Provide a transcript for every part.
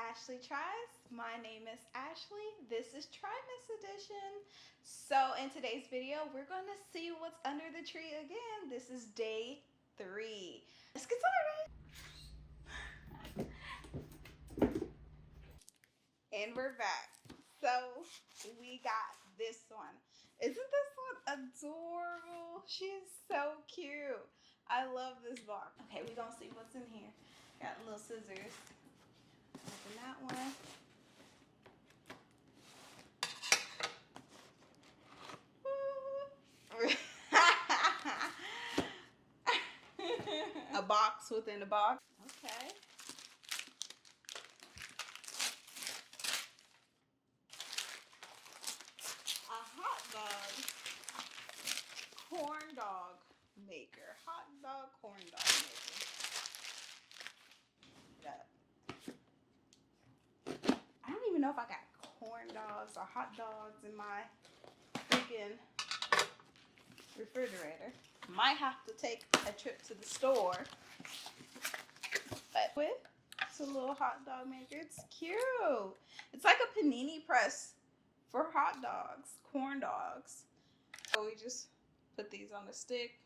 Ashliee Tries. My name is Ashliee. This is TRYMAS edition. So in today's video, we're going to see what's under the tree again. This is day 3. Let's get started. And we're back. So we got this one. Isn't this one adorable? She's so cute. I love this box. Okay, we're going to see what's in here. Got little scissors. Open that one. A box within a box. Okay. A hot dog corn dog maker. Hot dog corn dog maker. I don't even know if I got corn dogs or hot dogs in my freaking refrigerator. Might have to take a trip to the store. But with it's a little hot dog maker. It's cute. It's like a panini press for hot dogs, corn dogs. So we just put these on the stick.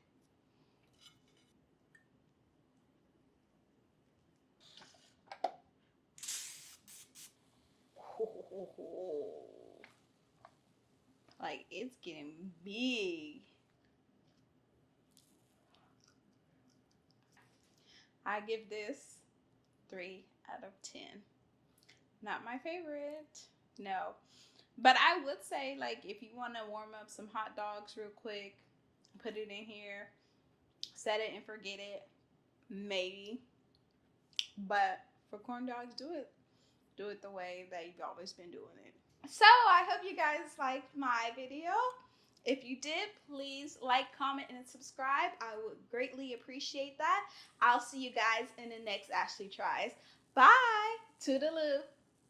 Like, it's getting big. I give this 3 out of 10. Not my favorite, no. But I would say, like, if you want to warm up some hot dogs real quick, put it in here, set it and forget it, maybe. But for corn dogs, do it the way that you've always been doing it. So I hope you guys liked my video. If you did, please like, comment, and subscribe. I would greatly appreciate that. I'll see you guys in the next Ashliee Tries. Bye. Toodaloo.